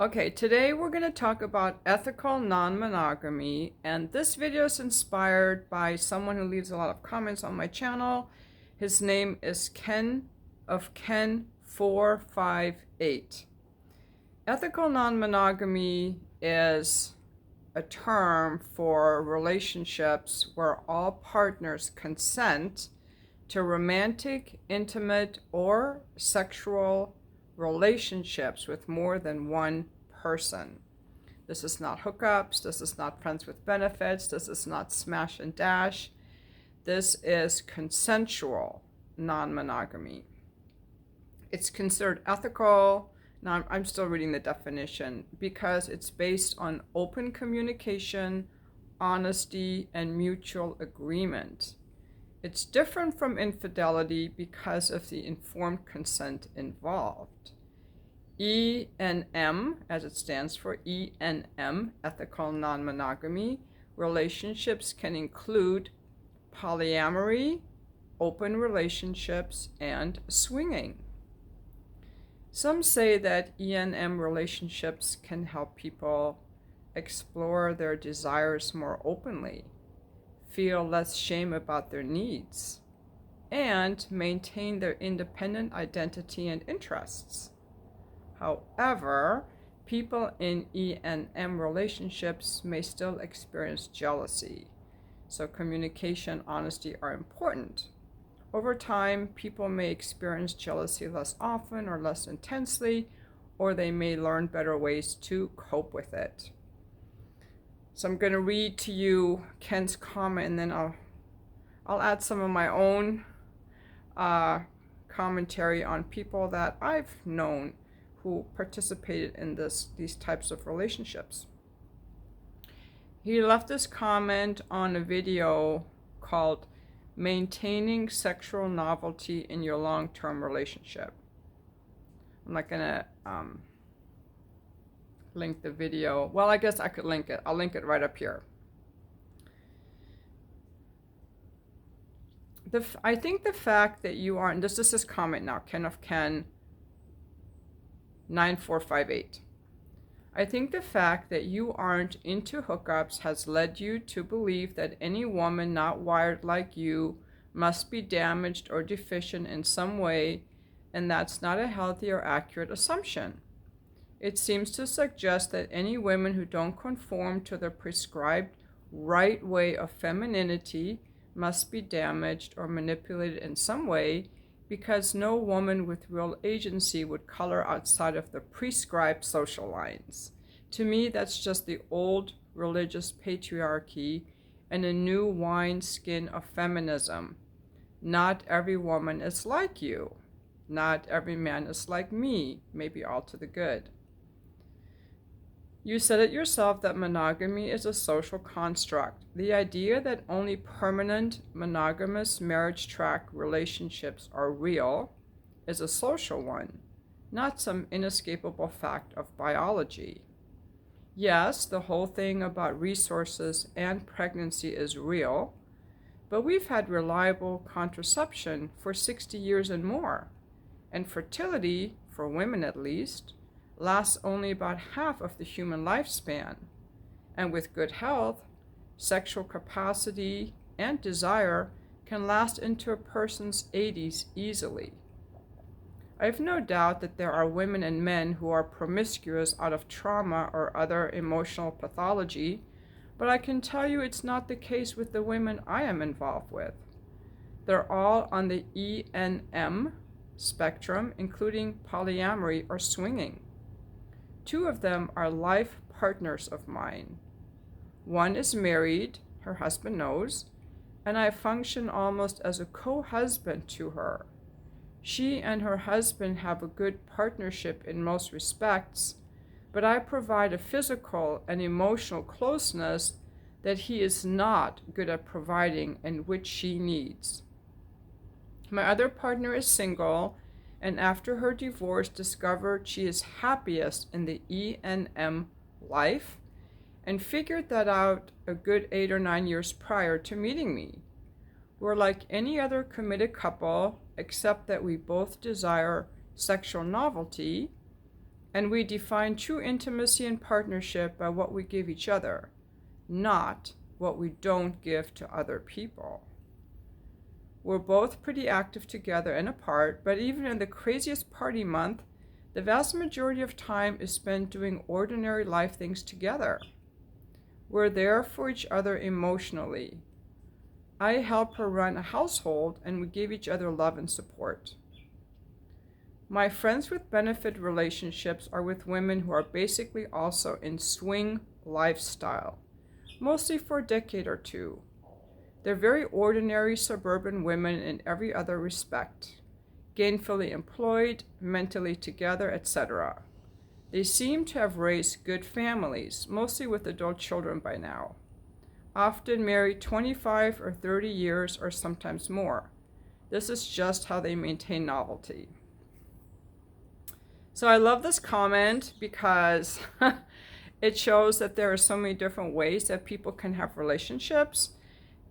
Okay, today we're going to talk about ethical non-monogamy, and this video is inspired by someone who leaves a lot of comments on my channel. His name is Ken of Ken458. Ethical non-monogamy is a term for relationships where all partners consent to romantic, intimate, or sexual relationships with more than one person. This is not hookups. This is not friends with benefits. This is not smash and dash. This is consensual non-monogamy. It's considered ethical. Now, I'm still reading the definition because it's based on open communication, honesty, and mutual agreement. It's different from infidelity because of the informed consent involved. E&M, as it stands for E&M, ethical non-monogamy, relationships can include polyamory, open relationships, and swinging. Some say that E&M relationships can help people explore their desires more openly, feel less shame about their needs, and maintain their independent identity and interests. However, people in E&M relationships may still experience jealousy, so communication and honesty are important. Over time, people may experience jealousy less often or less intensely, or they may learn better ways to cope with it. So I'm going to read to you Ken's comment, and then I'll add some of my own commentary on people that I've known who participated in these types of relationships. He left this comment on a video called Maintaining Sexual Novelty in Your Long-Term Relationship. I'm not going to link the video. Well, I guess I could link it. I'll link it right up here. I think the fact that you aren't, this is his comment now, Ken of Ken 9458. I think the fact that you aren't into hookups has led you to believe that any woman not wired like you must be damaged or deficient in some way, and that's not a healthy or accurate assumption. It seems to suggest that any women who don't conform to the prescribed right way of femininity must be damaged or manipulated in some way, because no woman with real agency would color outside of the prescribed social lines. To me, that's just the old religious patriarchy and a new wineskin of feminism. Not every woman is like you. Not every man is like me, maybe all to the good. You said it yourself that monogamy is a social construct. The idea that only permanent monogamous marriage track relationships are real is a social one, not some inescapable fact of biology. Yes, the whole thing about resources and pregnancy is real, but we've had reliable contraception for 60 years and more, and fertility, for women at least, lasts only about half of the human lifespan, and with good health, sexual capacity and desire can last into a person's 80s easily. I have no doubt that there are women and men who are promiscuous out of trauma or other emotional pathology, but I can tell you it's not the case with the women I am involved with. They're all on the E&M spectrum, including polyamory or swinging. 2 of them are life partners of mine. One is married, her husband knows, and I function almost as a co-husband to her. She and her husband have a good partnership in most respects, but I provide a physical and emotional closeness that he is not good at providing and which she needs. My other partner is single, and after her divorce discovered she is happiest in the E&M life, and figured that out a good 8 or 9 years prior to meeting me. We're like any other committed couple, except that we both desire sexual novelty, And we define true intimacy and partnership by what we give each other, not what we don't give to other people. We're both pretty active together and apart, but even in the craziest party month, the vast majority of time is spent doing ordinary life things together. We're there for each other emotionally. I help her run a household, and we give each other love and support. My friends with benefit relationships are with women who are basically also in swing lifestyle, mostly for a decade or two. They're very ordinary suburban women in every other respect, gainfully employed, mentally together, etc. They seem to have raised good families, mostly with adult children by now, often married 25 or 30 years or sometimes more. This is just how they maintain novelty. So I love this comment because it shows that there are so many different ways that people can have relationships.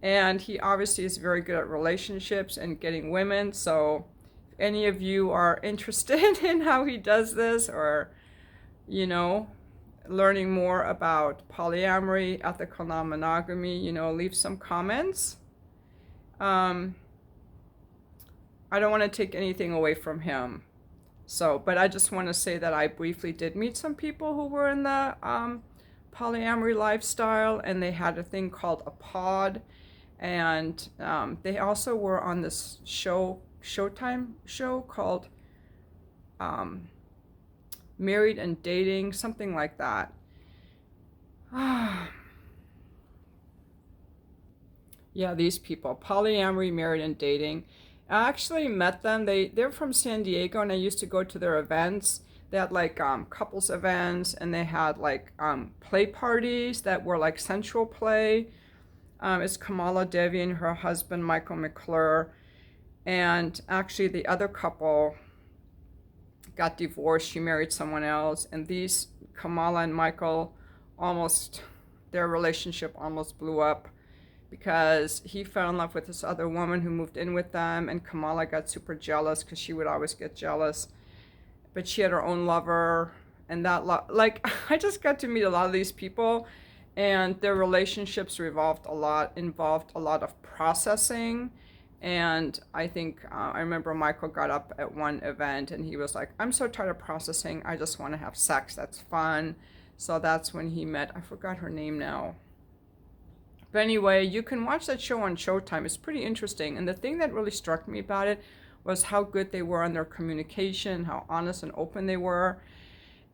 And he obviously is very good at relationships and getting women. So if any of you are interested in how he does this, or, learning more about polyamory, ethical non-monogamy, leave some comments. I don't want to take anything away from him. So, but I just want to say that I briefly did meet some people who were in the polyamory lifestyle, and they had a thing called a pod. And they also were on this Showtime show called Married and Dating, something like that. Yeah, these people, Polyamory, Married and Dating. I actually met them. They're from San Diego, and I used to go to their events. They had like couples events, and they had like play parties that were like sensual play. It's Kamala Devi and her husband, Michael McClure. And actually, the other couple got divorced. She married someone else. And these, Kamala and Michael, their relationship almost blew up because he fell in love with this other woman who moved in with them. And Kamala got super jealous because she would always get jealous. But she had her own lover. And I just got to meet a lot of these people. And their relationships involved a lot of processing. And I think, I remember Michael got up at one event and he was like, I'm so tired of processing. I just want to have sex. That's fun. So that's when he met, I forgot her name now. But anyway, you can watch that show on Showtime. It's pretty interesting. And the thing that really struck me about it was how good they were on their communication, how honest and open they were.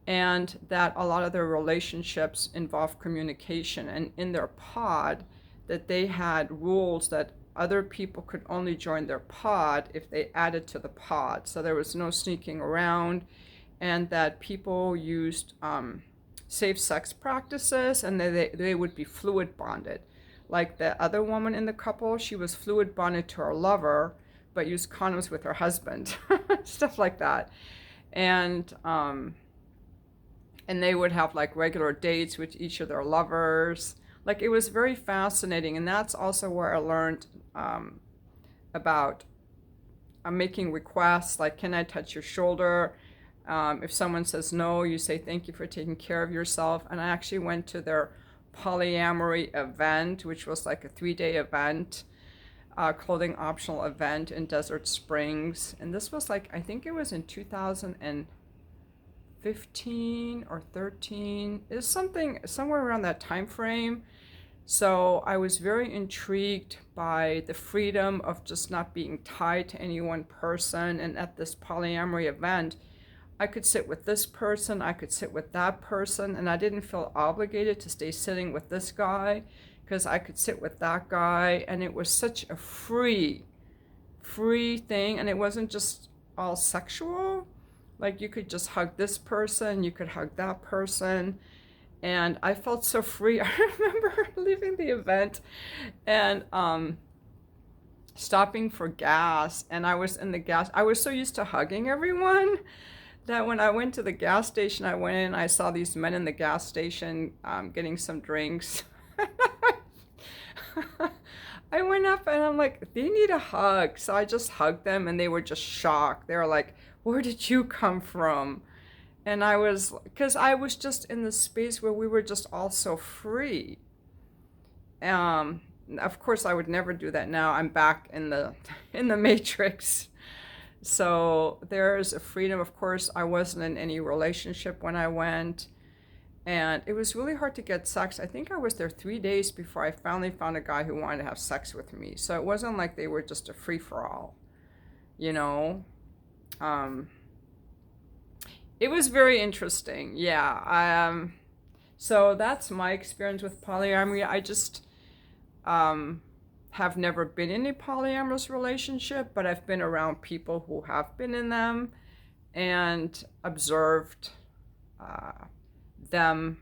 And that a lot of their relationships involve communication. And in their pod, that they had rules that other people could only join their pod if they added to the pod. So there was no sneaking around, and that people used safe sex practices, and they would be fluid bonded. Like the other woman in the couple, she was fluid bonded to her lover, but used condoms with her husband, stuff like that. And they would have like regular dates with each of their lovers. Like, it was very fascinating. And that's also where I learned about making requests, like, can I touch your shoulder? If someone says no, you say thank you for taking care of yourself. And I actually went to their polyamory event, which was like a 3-day event, clothing optional event in Desert Springs. And this was like, I think it was in 2015 or 13. It's somewhere around that time frame. So I was very intrigued by the freedom of just not being tied to any one person. And at this polyamory event, I could sit with this person, I could sit with that person, and I didn't feel obligated to stay sitting with this guy because I could sit with that guy. And it was such a free thing. And it wasn't just all sexual. Like, you could just hug this person, you could hug that person. And I felt so free. I remember leaving the event and stopping for gas. And I was so used to hugging everyone that when I went to the gas station, I went in, I saw these men in the gas station getting some drinks. I went up and I'm like, they need a hug. So I just hugged them, and they were just shocked. They were like, where did you come from? And I was, because I was just in the space where we were just all so free. Um, of course, I would never do that now. I'm back in the in the matrix. So there's a freedom. Of course, I wasn't in any relationship when I went, and it was really hard to get sex. I think I was there 3 days before I finally found a guy who wanted to have sex with me. So it wasn't like they were just a free for all, you know. Um, it was very interesting. Yeah. So that's my experience with polyamory. I just have never been in a polyamorous relationship, but I've been around people who have been in them and observed them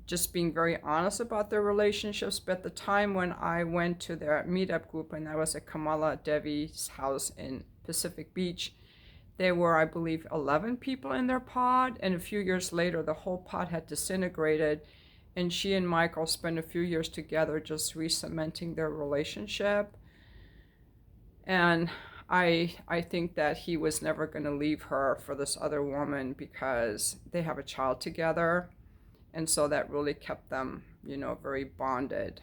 just being very honest about their relationships. But at the time when I went to their meetup group, and I was at Kamala Devi's house in Pacific Beach, there were, I believe, 11 people in their pod, and a few years later, the whole pod had disintegrated, and she and Michael spent a few years together just re-cementing their relationship. And I think that he was never going to leave her for this other woman because they have a child together, and so that really kept them, very bonded.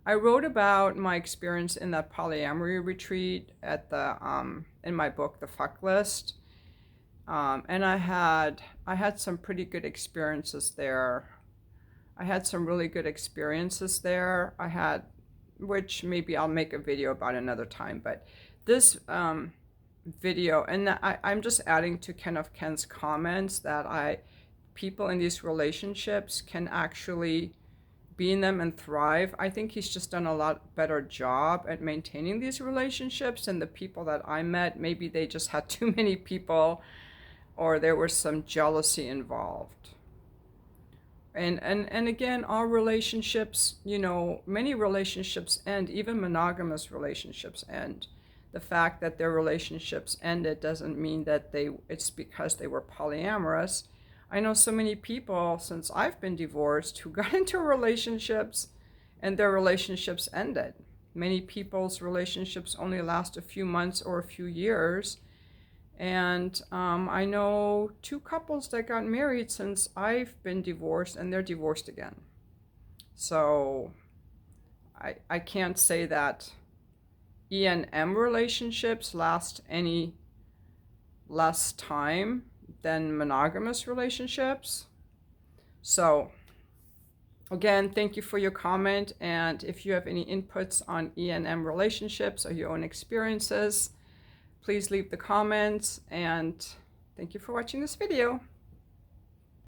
I wrote about my experience in that polyamory retreat at the in my book, The Fuck List, and I had some pretty good experiences there. I had some really good experiences there. Which maybe I'll make a video about another time, but this video, and I'm just adding to Ken's comments that people in these relationships can actually be in them and thrive. I think he's just done a lot better job at maintaining these relationships, and the people that I met, maybe they just had too many people, or there was some jealousy involved. And again, all relationships, many relationships end, even monogamous relationships end. The fact that their relationships ended doesn't mean that it's because they were polyamorous. I know so many people, since I've been divorced, who got into relationships and their relationships ended. Many people's relationships only last a few months or a few years. And I know 2 couples that got married since I've been divorced, and they're divorced again. So I can't say that E&M relationships last any less time than monogamous relationships. So again, thank you for your comment, and if you have any inputs on E&M relationships or your own experiences, please leave the comments, and thank you for watching this video.